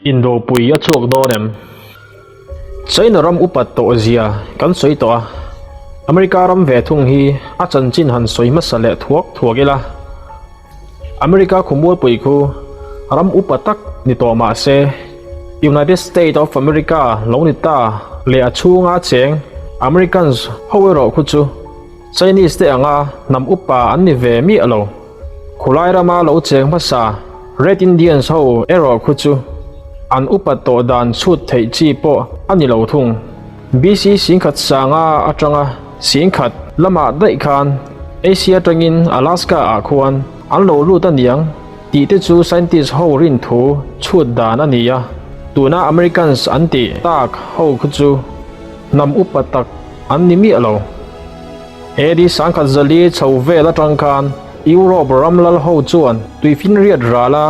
Indo pui a chuak donem China ram upat to zia kan soi to a America ram ve thung hi a chan chin han soi ma sale thuagela America khumul pui khu ram upatak ni to ma se United States of America lo ni ta le a chunga cheng Americans howero khu chu Chinese te anga nam upa an ni ve mi alo khulai rama lo cheng ma sa Red Indians ho ero khu chu an upat to dan chut thei chi po ani lo thung BC singkhat sanga atanga singkhat lama dai khan Asia tangin Alaska a khuan an lo lu ta niang ti te chu scientist ho rin thu chut dan ania tuna Americans anti tak ho khu chu nam upatak an ni mi alo edi sangkhat zali chove la tangkhan Europe ramlal ho chuan tuifin riat rala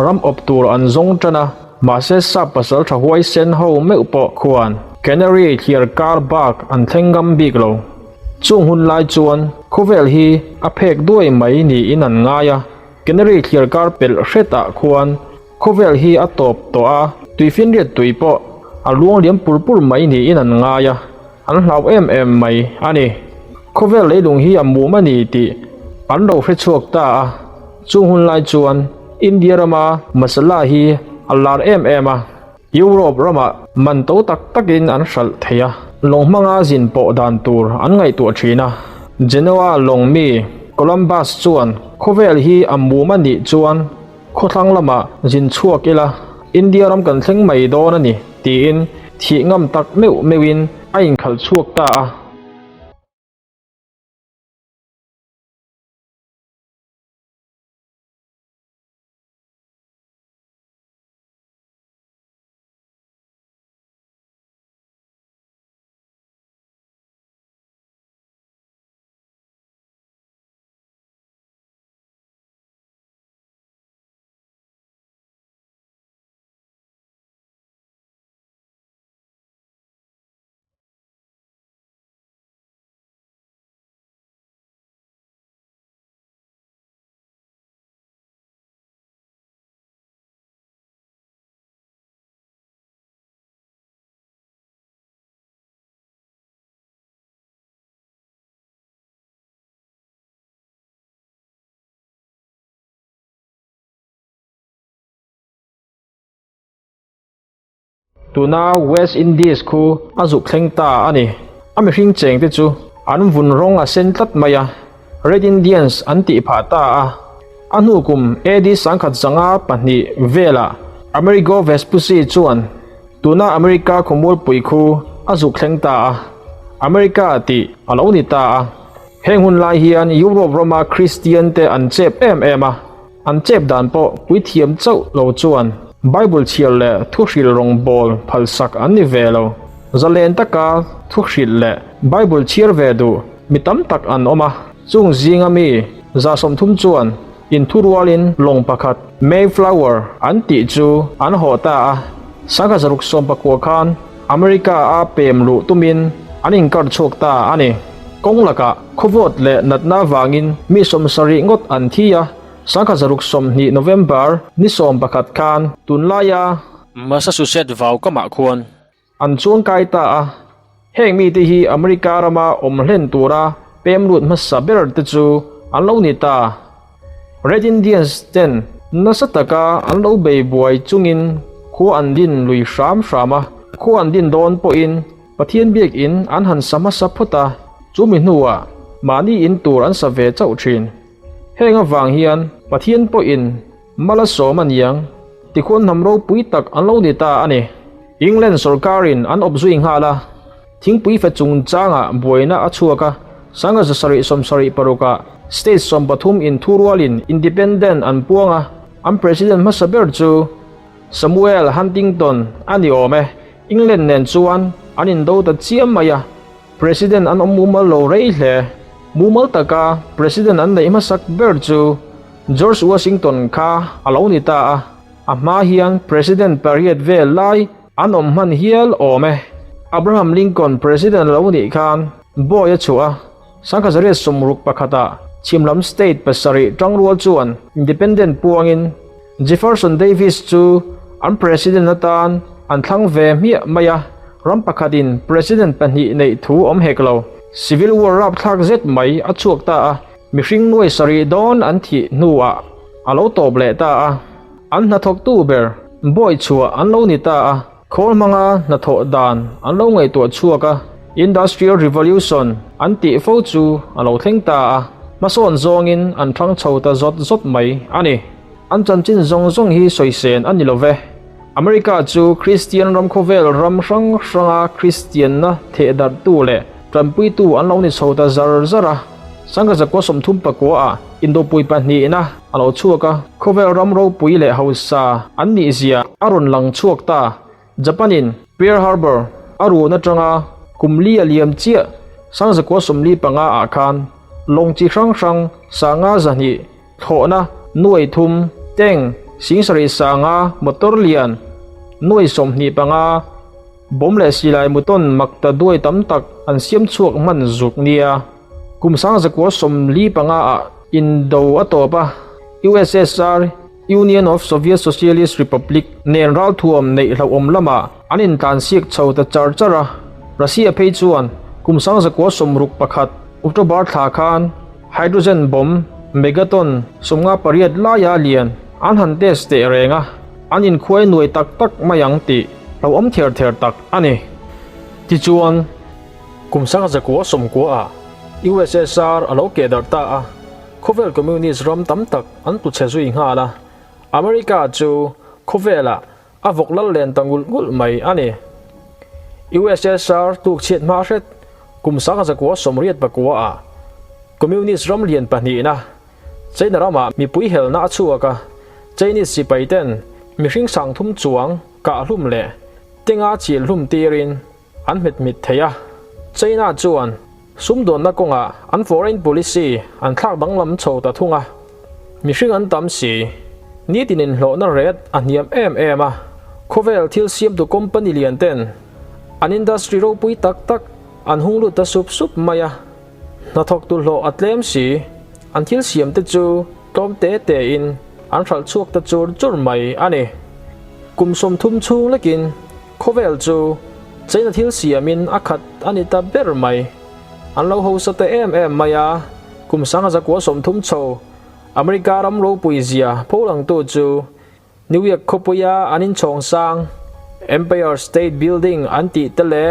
ram optur an zong tana Mase sa pasal thahuai sen ho me upo khuan Canary clear car bak an thlengam bik lo chung hun lai chuan khovel hi a phek duai mai ni in an ngaya Canary clear car pel hreta khuan khovel hi a top to a tuifin riat tuipo a luang liam purpur mai ni in an ngaya an hlau em mai ani khovel leilung hi amu mani ti an lo hre chuak ta a chung hun lai chuan India rama masala hi alar a Europe rama man to tak takin an hral theya long manga zin po dan tur an ngai tu thina Genoa long mi Columbus chuan khovel hi amu mani chuan khothlang lama zin chuak ila India ram kan thleng mai don ani ti in thi ngam tak mewin a in khal chuak ta a tuna West Indies khu azuk thleng ta ani ami hring cheng te chu an vun rong a sen tlat maya Red Indians anti pha ta a anu kum edi sangkhat zanga pahni vela Amerigo Vespucci chuan tuna America khumul pui khu azuk thleng ta a America ti alo ni ta a henghun lai hian Europe Roma Christian te an chep a an chep dan po pui thiam chau lo chuan Bible chial le thuhril rong bol phalsak an ni velo zalen taka thuhril le Bible chiar ve du mitam tak an oma chung zinga mi za som thum chuan in thurwalin long pakhat Mayflower an ti chu an hota a sanga zaruk som pakwa khan America a pem lu tumin an inkar chok ta ani konglaka khovot le natna wangin mi som sari ngot an thia sangkha zaruk som ni November ni som pakhat khan tunlaya Massachusetts vào kama khuan an chuang kai ta a heng mi ti hi America rama omhlen tura pem lut ma saber te chu an lo ni ta Red Indians ten nasataka an lo bei buai chungin khu an din lui shama khu an din don po in pathian biak in an han sama sapota chumi hnuwa mani in tur an sa ve chau thin henga wang hian pathian po in mala soman yang tikhon namro pui tak an lo ni ta ani England sarkarin an obzuing hala thingpui fa chung changa boina achuaka sanga sari somsari paruka state som pathum in thurwalin independent an puanga am president masaber chu Samuel Huntington ani ome England nen chuan anin do ta chiam maya president an omumal lo rei hle mumal taka president an nei masak ber chu George Washington kha alo ni ta ama hian president period ve lai an man hial ome Abraham Lincoln president lo ni khan boya chua sangka zare somruk pakhata Chimlam State pasari tangrual chuan independent puangin Jefferson Davis chu an president natan an thlang ve mi maya ram pakhatin president pani nei thu om heklo civil war rap thak zet mai a chuak ta a mihring nuai sari don an thi nuwa alo top le ta a an na thok tu ber boy chua an lo ni ta a khol manga na tho dan an lo ngai to chuaka industrial revolution an ti fo chu alo thleng ta a mason zongin an thang chhota zot mai ani an chanchin zong hi soisen ani love America chu Christian ram khovel ram ranga Christian na the dar tu le trampui tu an lo ni chhota zara sanga zakwa somthum pakwa a indo pui pa ni na alo chuaka khovel ram ro pui le hausa an ni zia aron lang chuak ta Japanin Pearl Harbor aru na tanga kumli aliam chia sang zakwa somli panga a khan longchi rang sanga zani thona nuai thum teng singsari sanga motor lian nuai somni panga bomle silai muton makta duai tamtak an siam chuak man zuk nia kumsang zakwa somli panga a indo atopa USSR Union of Soviet Socialist Republic nen ral thuam nei hlawom lama anin tan siek chhota charchara Russia phei chuan kumsang zakwa somruk pakhat October tha khan hydrogen bomb megaton somnga pariat la ya lian an han test te renga anin khoi nuai tak mayang ti lawom ther tak ani ti chuan kumsang zakwa somkwa a USSR alo ke dar ta a khovel communist ram tam tak an tu chezui nga la America chu khovela avok lal len tangul mai ani USSR tu chet ma ret kumsang zakwa somriat bakwa a communist ram lian pani na China rama mi pui hel na chuaka Chinese si paiten mi hring sang thum chuang ka hlum le tenga chi hlum tirin an mit theya China chuan sumdon na konga an foreign policy an thak danglam chhota thunga mi hring an tam si ni tinin hlo na red an niam em a khovel thil siam tu company lian ten an industry ro pui tak an hunglu ta sup maya na thok tu hlo atlem si an thil siam te chu tom te in an thal chuak ta chur mai ani kumsom thum chung lekin khovel chu China thil siamin akhat ani ta ber mai an lo ho sa te em maya kumsang zakwa som thum chho America ram ro puizia pholang tu chu New York khopuya anin chong sang Empire State Building anti tele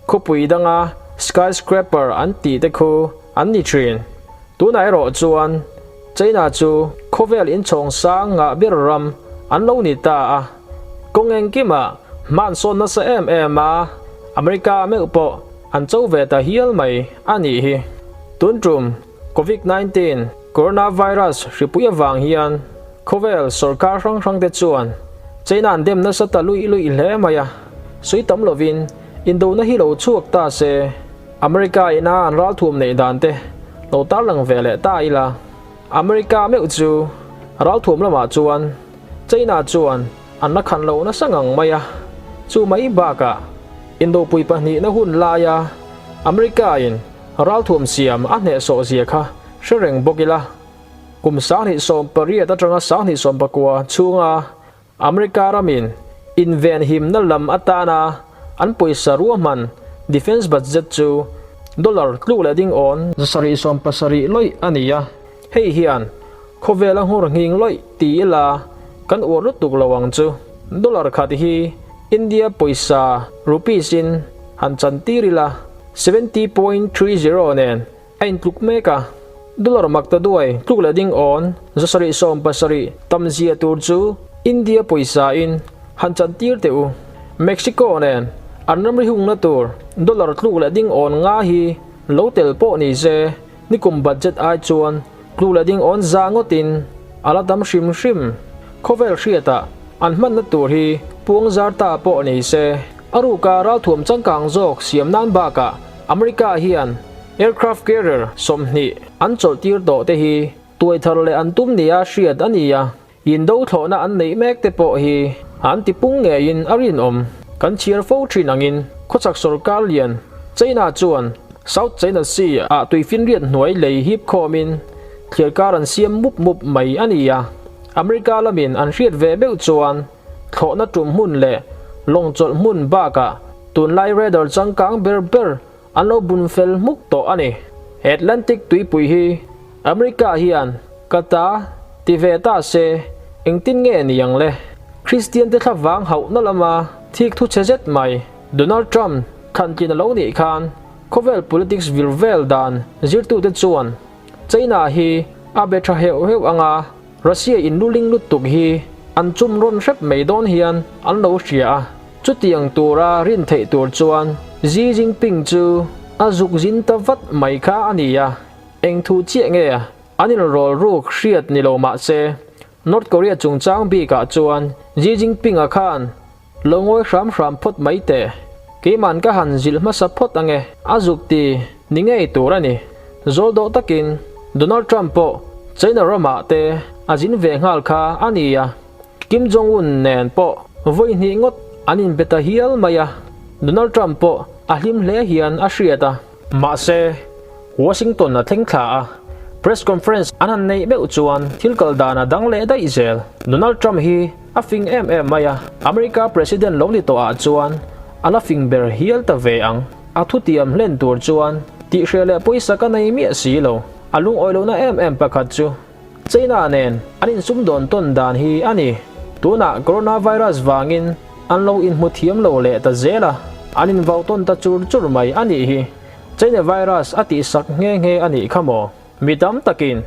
khopui danga skyscraper anti te khu anni trin tunai ro chuan China chu khovel in chong sang nga birram an lo ni ta a kongeng kima manson na sa a America me upo an chau ve ta hial mai ani hi tunrum COVID-19 coronavirus ripuya wang hian khovel sarkar rang te chuan China an dem na sa ta lui hle maya sui tam lovin indo na hi lo chuak ta se America ina an ral thum nei dan te lo tar lang vele ta ila America me chu ral thum lama chuan China chuan an na khan lo na sangang maya chu mai ba ka indo pui pa ni na hun la ya America in ral thum siam a ne so zia kha shereng bokila kum sang ni som paria ta tanga sang ni som pakwa chunga America ramin invent him na lam atana an poisa ruaman defense budget chu dollar tlu la ding on sari som pasari loi ania hei hian khovela hur nging loi ti la kan or tuk lawang chu dollar khat hi India poisa rupees in han chantirila 70.30 nen ain tluk meka dollar makta duai tluk la ding on sari som pasari tamzia tur chu India poisa in han chantir teu Mexico nen anamri hung na tur dollar tluk la ding on nga hi lotel po ni se nikum budget ai chuan tluk la ding on zangotin alatam shrim khovel hriata an man na tur hi puang zar ta po ni se aruka ral thum changkang jok siam nan ba ka America hian aircraft carrier somni an chol tir do te hi tuai thar le an tum nia hriat ania indo thona an nei mek te po hi an ti pung nge in arin om kan chiar fo thin angin khochak sarkar lian China chuan South China Sea a tuifin riat hnuai lei hip khomin thliarkar an siam mup mai ania America lamin an hriat ve beu chuan tho na tum mun le long chol mun ba ka tun lai radar changkang ber anlo bun fel muk to ani Atlantic tuipui hi America hian kata tiveta se engtin nge niang le Christian te thawang hau na lama thik thu chezet mai Donald Trump khan kin lo ni khan khovel politics virvel dan zirtu te chuan China hi abetra heu anga Russia in luling lutuk hi an chum ron rep meidon hian an lo hria chutiang tura rin thei tur chuan Xi Jinping chu azuk zin tavat mai kha ania eng thu che nge anil rol ruk hriat ni lo ma se North Korea chungchang bi ka chuan Xi Jinping a khan longoi hram phot mai te keman ka han zil ma sapot ange azuk ti ningei turani zoldo takin Donald Trump po China rama te azin ve ngal kha ania Kim Jong Un nen po voi ni ngot anin beta hial maya Donald Trump po ahlim le hian a hriata ma se Washington na thengkha a press conference anan nei be chuan thilkal dana dang le dai zel Donald Trump hi a fing maya America president longli to a chuan ala fing ber hial ta ve ang a thutiam len tur chuan ti hrele poisa ka nei mi si lo alung oilo na pakhat chu China nen anin sumdon ton dan hi ani tuna coronavirus wangin anlo in muthiam lo le ta zela anin vauton ta chur mai ani hi China virus ati sak nge ani khamo midam takin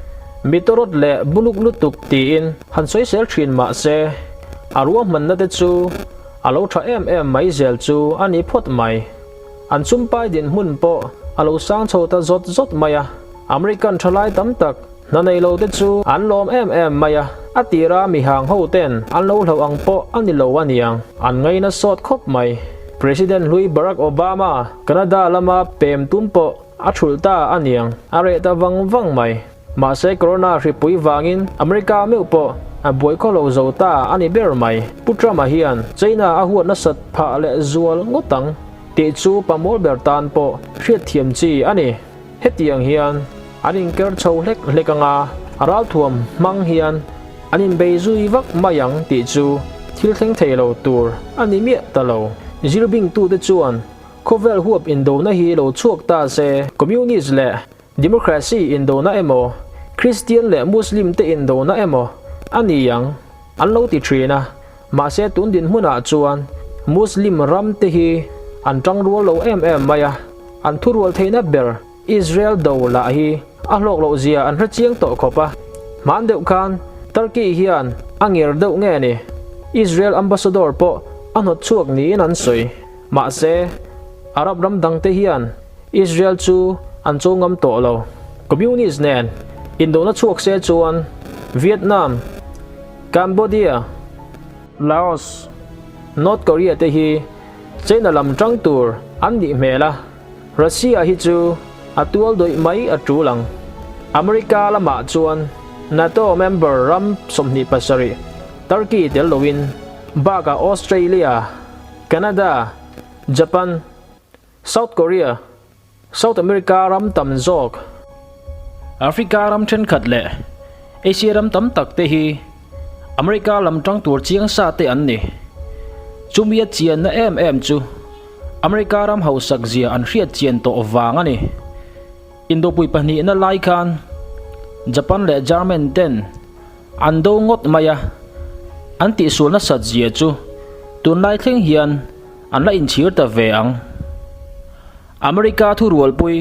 mitorot le buluk lutuk ti in hansoi sel thin ma se aruam man na te chu alo tha mai zel chu ani phot mai an chumpai din mun po alo sang chota zot maya American thalai tam tak nanei lo te chu an lom maya atira mi hang ho ten an lo ang po ani lo aniang an ngai na sot khop mai President Louis Barack Obama Canada lama pem tumpo athulta aniang are ta wang mai ma se corona ripui wangin America meu po a boycott lo zota ani ber mai putra ma hian China a huat na sat pha le zual ngotang te chu pamol ber tan po hriat thiam chi ani hetiang hian anin ker chho lekanga aral thuam mang hian anin beizui vak mayang ti chu thil thleng theilo tur ani mi talo zirbing tu te chuan khovel huap indo na hi lo chuak ta se communist le democracy indo na emo Christian le Muslim te indo na emo ani yang anlo ti trina ma se tun din huna chuan Muslim ram te hi an tang rual lo maya an thurwal theina ber Israel do la hi a hlok lo zia an hra chiang to khopa man deuh khan Turkey hian angir deuh nge ni Israel ambassador po anot chuak ni in an soi ma se Arab ram dang te hian Israel chu an chungam to lo communist nen indo na chuak se chuan Vietnam Cambodia Laos North Korea te hi China lam tang tur an ni mela Russia hi chu atual doi mai atulang America lama chuan NATO member ram somni pasari Turkey tel lowin baga Australia Canada Japan South Korea South America ram tam jok Africa ram then khat le Asia ram tam tak te hi America lam tang tur chiang sa te an ni chumia chian na chu America ram hausak zia an hriat chian to wang ani Indo pui pani na lai khan Japan le German ten ando ngot maya anti sul na sat zia chu tun lai thleng hian an la in chhir ta ve ang America thu rual pui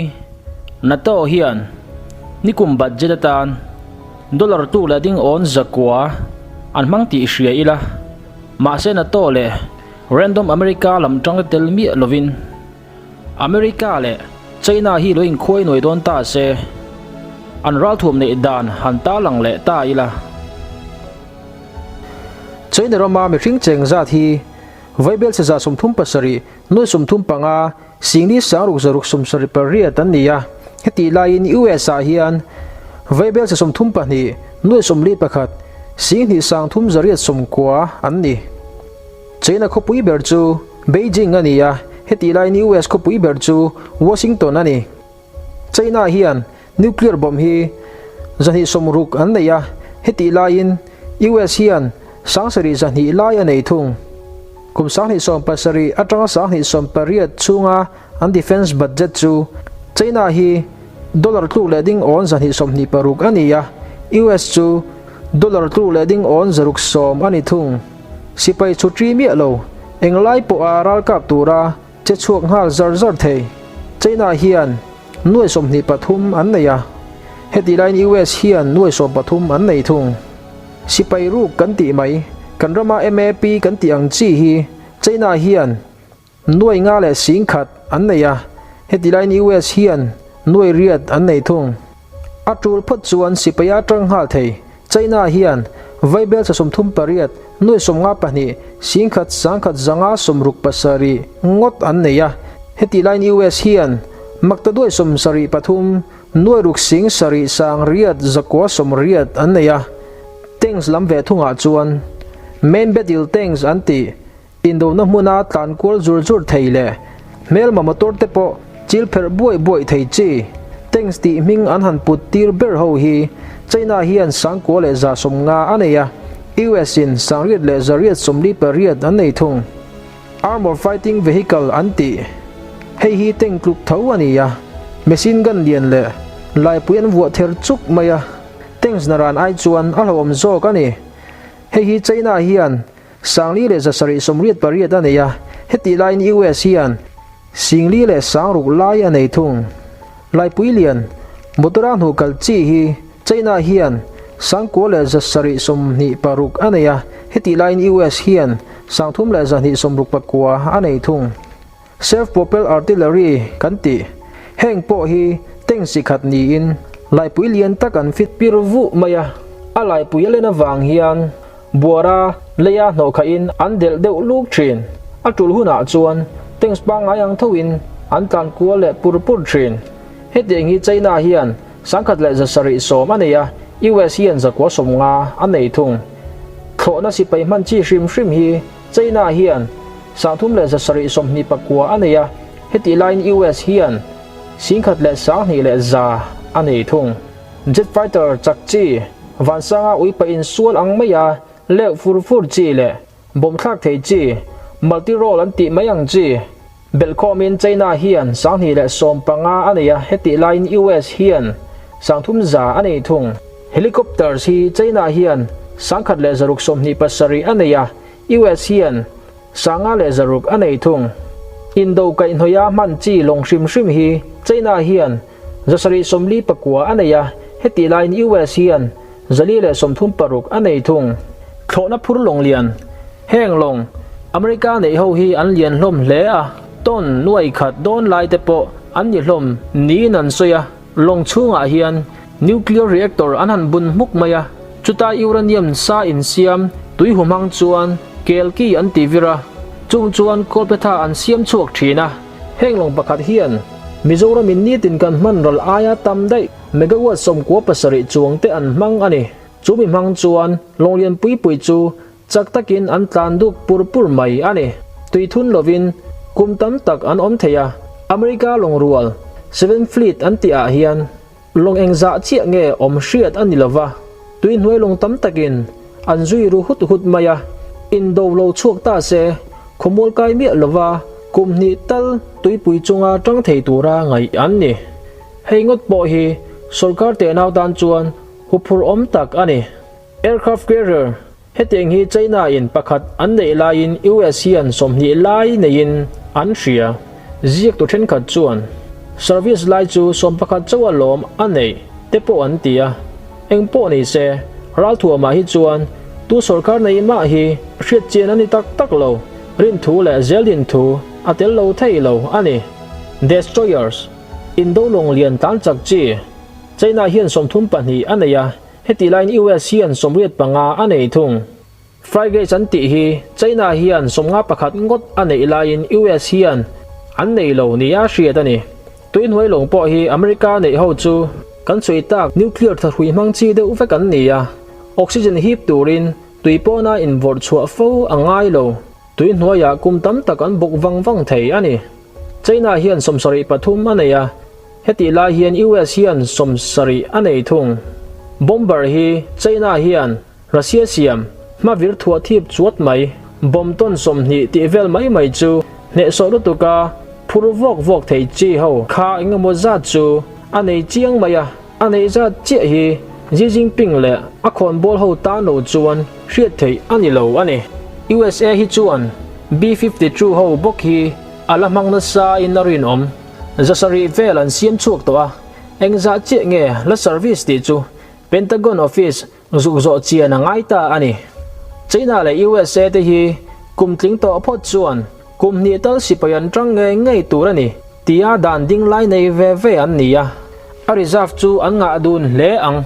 NATO hian nikum budget tan dollar tu la ding on zakwa an mang ti hria ila ma se NATO le random America lam tang tel mi lovin America le China hi loin khoi noi don ta se an ral thum nei dan han ta lang le ta ila China rama mi ring cheng za thi vaibel se za sum thum pasari noi sum thum panga singni saruk zaruk sum sari paria tan nia heti lai in USA hian vaibel se sum thum pani noi sum li pakhat singni sang thum zariat sum kwa an ni China khopui ber chu Beijing ania heti lai ni US khopui ber chu Washington ani China hian nuclear bomb hi zani somruk an neya heti lai in US hian sang sari zan hi lai anei thung kum sang hi som pasari atanga sang hi som pariat chunga an defense budget chu China hi dollar tu le ding on zan hi som ni paruk ania US chu dollar tu le ding on zaruk som ani thung sipai chu tri mi lo englai po aral kap tura che chuak hal zar zar thei China hian nuai som ni pathum an neya heti line US hian nuai som pathum an nei thung sipai ru kan ti mai kan rama MAP kan ti ang chi hi China hian nuai nga le sing khat an neya heti line US hian nuai riat an nei thung atul phot chuan sipaya tang hal thei China hian vaibel sa somthum pariat nuai som nga pani sing khat sang khat zanga somruk pasari ngot an neya heti line US hian makta duai som sari pathum nuai ruk sing sari sang riat zakwa som riat an neya thanks lam ve thunga chuan main bedil thanks anti indo na hmuna tlan kol zur zur theile mel ma motor te po chil pher buai buai thei chi thanks ti ming an han put tir ber ho hi China hian sang ko le za som nga aneya US in sang riat le zariat somli pariat an nei thung armor fighting vehicle anti hei hi teng kluk thau ania machine gun lian le lai puan vuah ther chuk maya thanks naran ai chuan alhom zo kani hei hi China hian sangli le zasari somriat pariat ania heti line US hian singli le sangruk lai anei thung lai pui lian motoran hu kal chi hi China hian sangko le zasari somni paruk ania heti line US hian sangthum le zani somruk pakwa anei thung self propelled artillery kanti heng po hi teng sikhat ni in lai pui lian takan fit pirvu maya alai pui lena wang hian buara leya no kha in andel deuh luk thin atul huna chuan teng spang ayang thoin an tan ko le purpur thin hedeng hi China hian sangkhat le zasari som ania US hian zakwa som nga anei thung thona sipai man chi hrim hrim hi China hian sangthum le zasari som ni pakwa ania heti line US hian singkhat le sang ni le za anei thung jet fighter chakchi vansanga uipa in sual ang maya le furfur chi le bom thak thei chi multi role anti mayang chi belcomin China hian sang ni le som panga ania heti line US hian sangthum za anei thung helicopters hi China hian sangkhat le zaruk som ni pasari ania US hian sanga le zaruk anei thung indo kai noya man chi long shim shim hi China hian zasari somli pakwa ania heti line US hian zali le somthum paruk anei thung thona phur long lian heng long America nei ho hi an lian hlom hle a ton nuai khat don lai te po an ni hlom ni nan soya long chunga hian nuclear reactor an han bun muk maya chuta uranium sa in siam tui humang chuan kelki an tivira chung chuan kolpetha an siam chuak thina henglong pakhat hian Mizoram in nitin kan man rol aya tam dai megawatt som ko pasari chuang te an mang ani chumi mang chuan longlian pui pui chu chak takin an tlan duk purpur mai ani tuithun lovin kumtam tak an om theya America long rual 7 fleet an ti a hian long engza chia nge om hriat ani lova tuin hnuai long tam takin an zui ru hut hut maya indo lo chuak ta se khomol kai mi lova kumni tal tui pui chunga tang thei tura ngai an ni heingot po hi sarkar te naw dan chuan hupur om tak ani aircraft carrier heteng hi China in pakhat an nei lain US hian somni lai nein an hria ziak to then khat chuan service lai chu som pakhat chawa lom anei tepo an tia engpo nei se ral thua ma hi chuan tu sarkar nei ma hi hriat chen ani tak tak lo rin thu le zelin thu atel lo thei lo ani destroyers indo long lian tan chak chi China hian somthum pani aneya heti line US hian somriat panga anei thung frigate an ti hi China hian somnga pakhat ngot anei line US hian an nei lo ni a hriat ani tuin hoi long po hi America nei ho chu kan chui tak nuclear tharhui mang chi de uve kan nia oxygen hip turin tuipona in vor chua fo angai lo tuin hnuaya kumtam tak an buk wang thei ani China hian somsari pathum aneya heti la hian US hian somsari anei thung bomber hi China hian Russia siam ma vir thua thip chuat mai bom ton som ni ti vel mai chu ne so lu tu ka phur vok thei chi ho kha inga mo za chu anei chiang maya anei za chi hi Xi Jinping le a khon bol ho ta no chuan hriat thei ani lo ani USA hi chuan B-52 ho bok hi ala mang na sa in arin zasari vel an siam chuak to a engza che nge la service ti chu Pentagon office zu zo chia na ngai ta ani China le USA te hi kum tling to phot chuan kum ni tal sipayan tang ngei tur ani tia dan ding lai nei ve an ni a reserve chu an nga dun le ang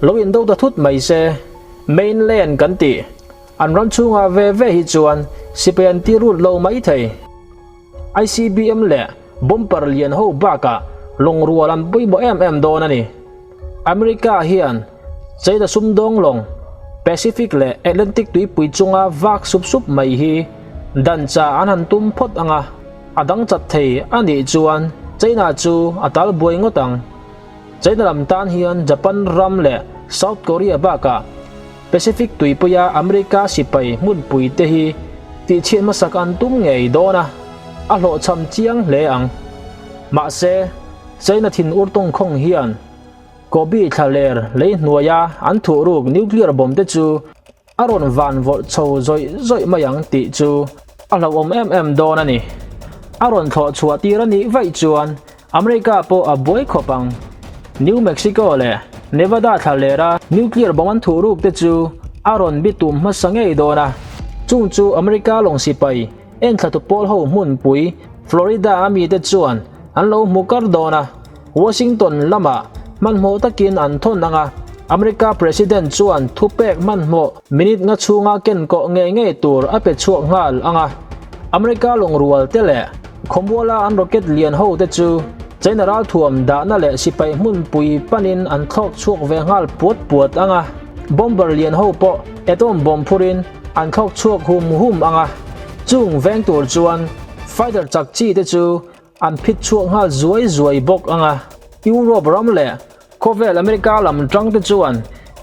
loin do da thut mai se mainland kan ti an ram chunga ve hi chuan sipayan ti rut lo mai thei ICBM le bomber lian ho baka long rualam pui bo em don ani America hian China sum dong long Pacific le Atlantic tui pui chunga vak sup mai hi dan cha anan tum phot anga adang chat thei ani chuan China chu atal boi ngotang China lam tan hian Japan ram le South Korea baka Pacific tui puya America sipai mun pui te hi ti chen masak an tum ngei dona a lo cham chiang le ang ma se China thin urtong khong hian Kobi thaler le nuaya an thu ruk nuclear bomb te chu aron van vol chho zoi mayang ti chu alo em don ani aron tho chua ti rani vai chuan America po a boy khopang New Mexico le Nevada thalera nuclear bomb an thu ruk te chu aron bitum ma sangei dona chung chu America long sipai en thatu pol ho mun pui Florida ami te chuan an lo mukar dona Washington lama man mo takin an thon anga America president chuan thupek man mo minute nga chunga ken ko nge tur ape chuak ngal anga America long rual tele khombola an rocket lian ho te chu general thuam da na le sipai mun pui panin an thok chuak ve ngal puat anga bomber lian ho po atom bomb phurin an thok chuak hum anga chung veng tur chuan fighter chak chi te chu an phit chuak ngal zuai bok anga Europe ram le Kovel America lam tang te chuan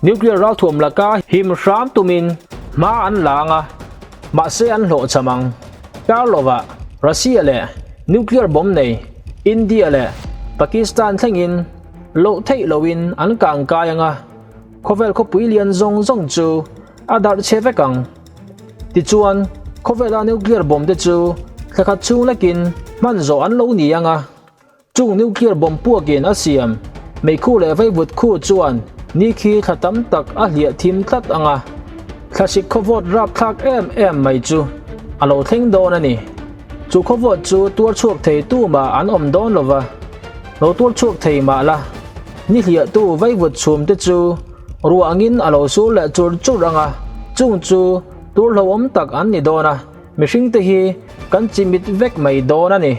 nuclear ra thuam laka him ram tumin ma an langa ma se an lo chamang Karlova Russia le nuclear bomb nei India le Pakistan thlengin lo thei loin an kang kayanga Kovel ko puilian zong chu adar chevekang ti chuan Kovel nuclear bomb te chu thakha chung lakin man zo an lo ni anga chung nuclear bomb puakin asiam mei khu le vai vut khu chuan ni khi thatam tak a hlia thim tlat anga thlasik khowot rap thak em mai chu alo thleng don ani chu khowot chu tur chuak thei tu ma an om don lova lo tur chuak thei ma la ni hlia tu vai vut chum te chu ruangin alo su le chur anga chung chu tur lo om tak an ni dona mihring te hi kan chimit vek mai don ani